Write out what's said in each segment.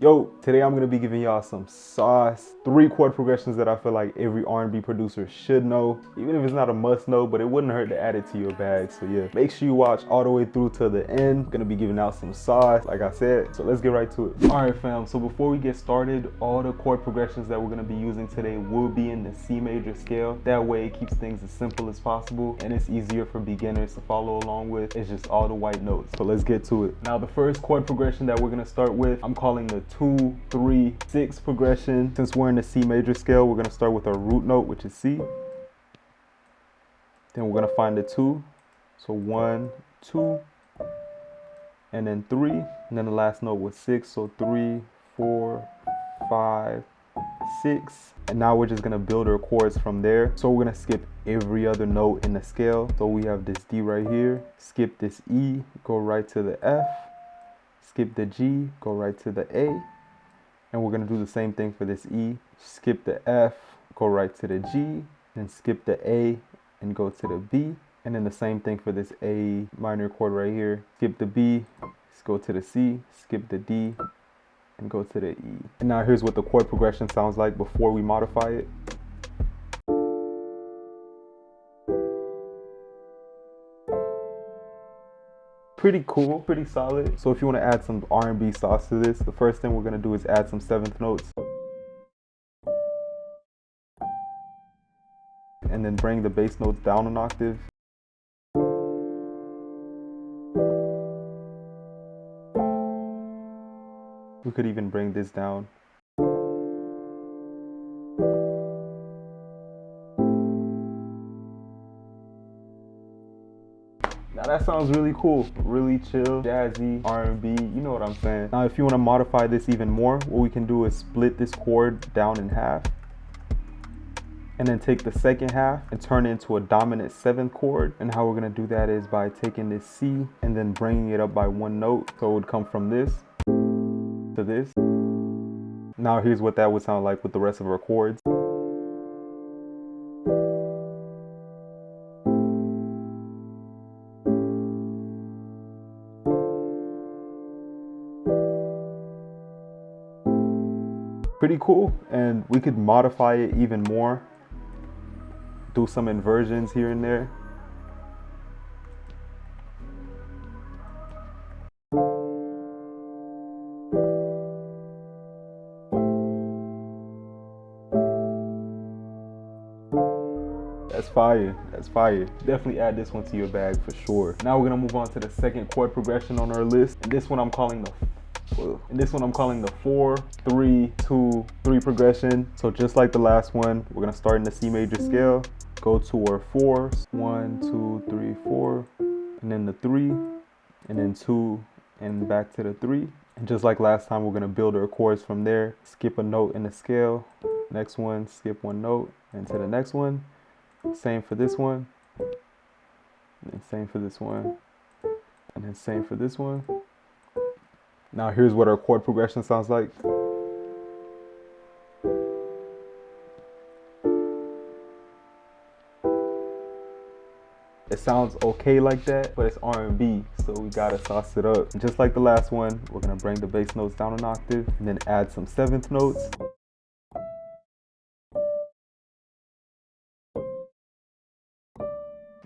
Yo, today I'm gonna be giving y'all some sauce, 3 chord progressions that I feel like every R&B producer should know. Even if it's not a must know, but it wouldn't hurt to add it to your bag. So yeah, make sure you watch all the way through to the end. I'm gonna be giving out some sauce, like I said. So let's get right to it. All right, fam, so before we get started, all the chord progressions that we're gonna be using today will be in the C major scale. That way it keeps things as simple as possible and it's easier for beginners to follow along with. It's just all the white notes. So let's get to it. Now the first chord progression that we're gonna start with, I'm calling the 2, 3, 6 progression. Since we're in the C major scale, we're gonna start with our root note, which is C. Then we're gonna find the 2. So 1, 2, and then 3. And then the last note was 6. So 3, 4, 5, 6. And now we're just gonna build our chords from there. So we're gonna skip every other note in the scale. So we have this D right here. Skip this E, go right to the F. Skip the G, go right to the A. And we're gonna do the same thing for this E. Skip the F, go right to the G, then skip the A and go to the B. And then the same thing for this A minor chord right here. Skip the B, let's go to the C, skip the D, and go to the E. And now here's what the chord progression sounds like before we modify it. Pretty cool, pretty solid. So if you want to add some R&B sauce to this, the first thing we're going to do is add some 7th notes. And then bring the bass notes down an octave. We could even bring this down. Now that sounds really cool, really chill, jazzy, R&B, you know what I'm saying. Now if you want to modify this even more, what we can do is split this chord down in half. And then take the second half and turn it into a dominant 7th chord. And how we're gonna do that is by taking this C and then bringing it up by 1 note. So it would come from this to this. Now here's what that would sound like with the rest of our chords. Pretty cool, and we could modify it even more. Do some inversions here and there. That's fire, that's fire. Definitely add this one to your bag for sure. Now we're gonna move on to the second chord progression on our list. And this one I'm calling the 4, 3, 2, 3 progression. So just like the last one, we're gonna start in the C major scale, go to our 4s, 1, 2, 3, 4, and then the 3, and then 2, and back to the 3. And just like last time, we're gonna build our chords from there. Skip a note in the scale, next one, skip 1 note, and to the next one. Same for this one, and then same for this one, and then same for this one. Now here's what our chord progression sounds like. It sounds okay like that, but it's R&B, so we gotta sauce it up. And just like the last one, we're gonna bring the bass notes down an octave and then add some 7th notes.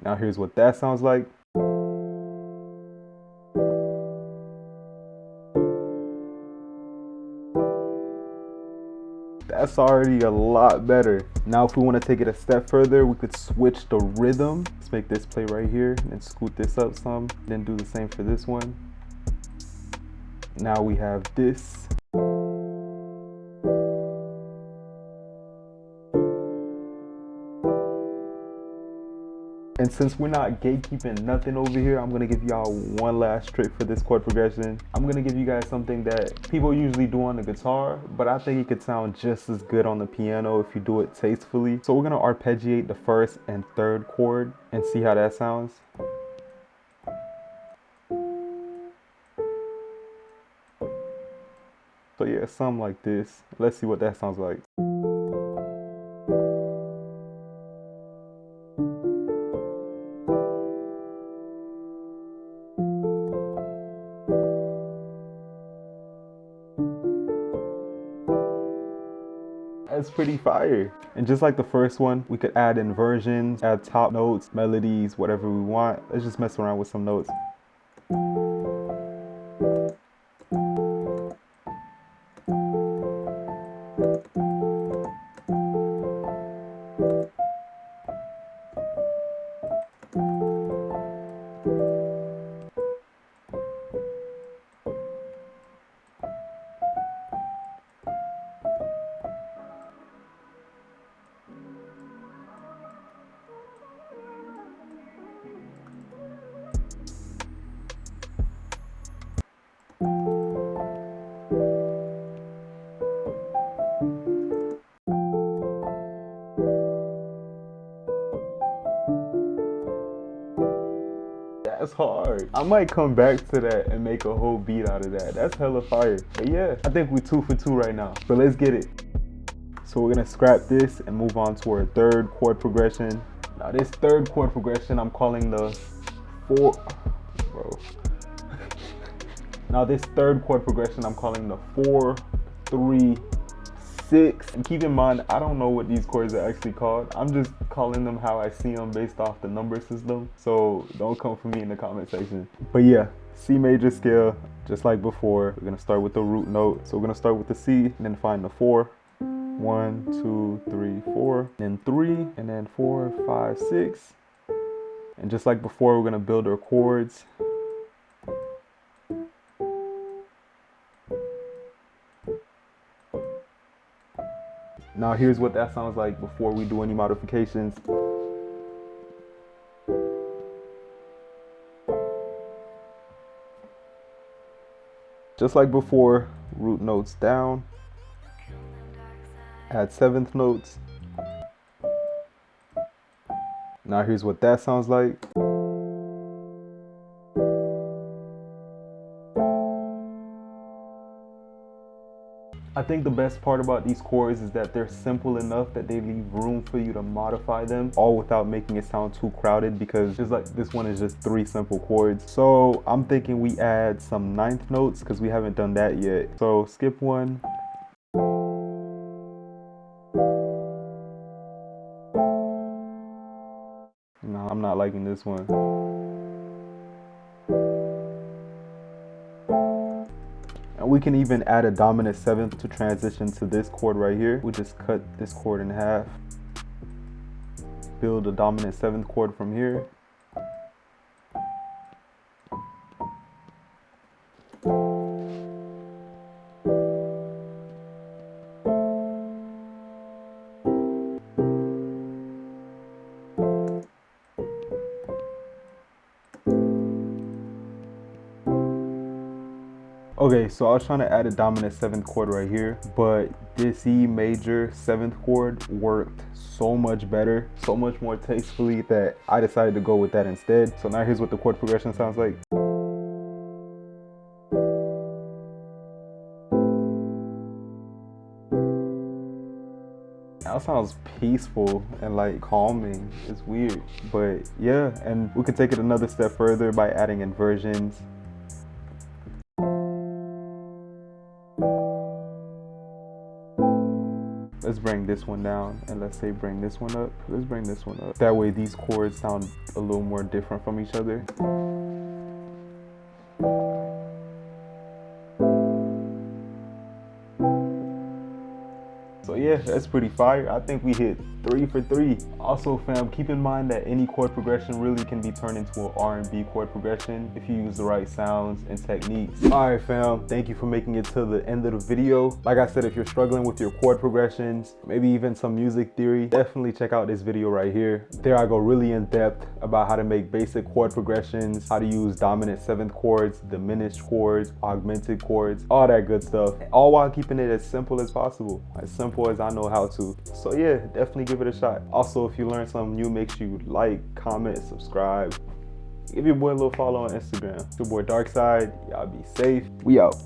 Now here's what that sounds like. That's already a lot better. Now if we want to take it a step further, we could switch the rhythm. Let's make this play right here and scoot this up some. Then do the same for this one. Now we have this. And since we're not gatekeeping nothing over here, I'm gonna give y'all one last trick for this chord progression. I'm gonna give you guys something that people usually do on the guitar, but I think it could sound just as good on the piano if you do it tastefully. So we're gonna arpeggiate the 1st and 3rd chord and see how that sounds. So yeah, something like this. Let's see what that sounds like. That's pretty fire. And just like the first one, we could add inversions, add top notes, melodies, whatever we want. Let's just mess around with some notes. That's hard. I might come back to that and make a whole beat out of that. That's hella fire. But yeah, I think we're 2 for 2 right now. So let's get it. So we're gonna scrap this and move on to our third chord progression. Now this third chord progression, I'm calling the Now this third chord progression, I'm calling the 4, 3, 6. And keep in mind, I don't know what these chords are actually called. I'm just calling them how I see them based off the number system. So don't come for me in the comment section. But yeah, C major scale, just like before. We're gonna start with the root note. So we're gonna start with the C and then find the 4. 1, 2, 3, 4, then 3, and then 4, 5, 6. And just like before, we're gonna build our chords. Now here's what that sounds like before we do any modifications. Just like before, root notes down, add 7th notes. Now here's what that sounds like. I think the best part about these chords is that they're simple enough that they leave room for you to modify them, all without making it sound too crowded, because just like this one is just 3 simple chords. So I'm thinking we add some 9th notes because we haven't done that yet. So skip 1. No, I'm not liking this one. And we can even add a dominant 7th to transition to this chord right here. We just cut this chord in half. Build a dominant 7th chord from here. Okay, so I was trying to add a dominant 7th chord right here, but this E major 7th chord worked so much better, so much more tastefully, that I decided to go with that instead. So now here's what the chord progression sounds like. That sounds peaceful and like calming. It's weird, but yeah, and we could take it another step further by adding inversions. Let's bring this one down, and let's say bring this one up. Let's bring this one up. That way these chords sound a little more different from each other. So yeah, that's pretty fire. I think we hit 3 for 3. Also fam, keep in mind that any chord progression really can be turned into an R&B chord progression if you use the right sounds and techniques. Alright fam, thank you for making it to the end of the video. Like I said, if you're struggling with your chord progressions, maybe even some music theory, definitely check out this video right here. There I go really in depth about how to make basic chord progressions, how to use dominant 7th chords, diminished chords, augmented chords, all that good stuff. All while keeping it as simple as possible. As simple as I know how to. So yeah, definitely give it a shot. Also, if you learn something new, make sure you like, comment, subscribe. Give your boy a little follow on Instagram. It's your boy Darkside. Y'all be safe. We out.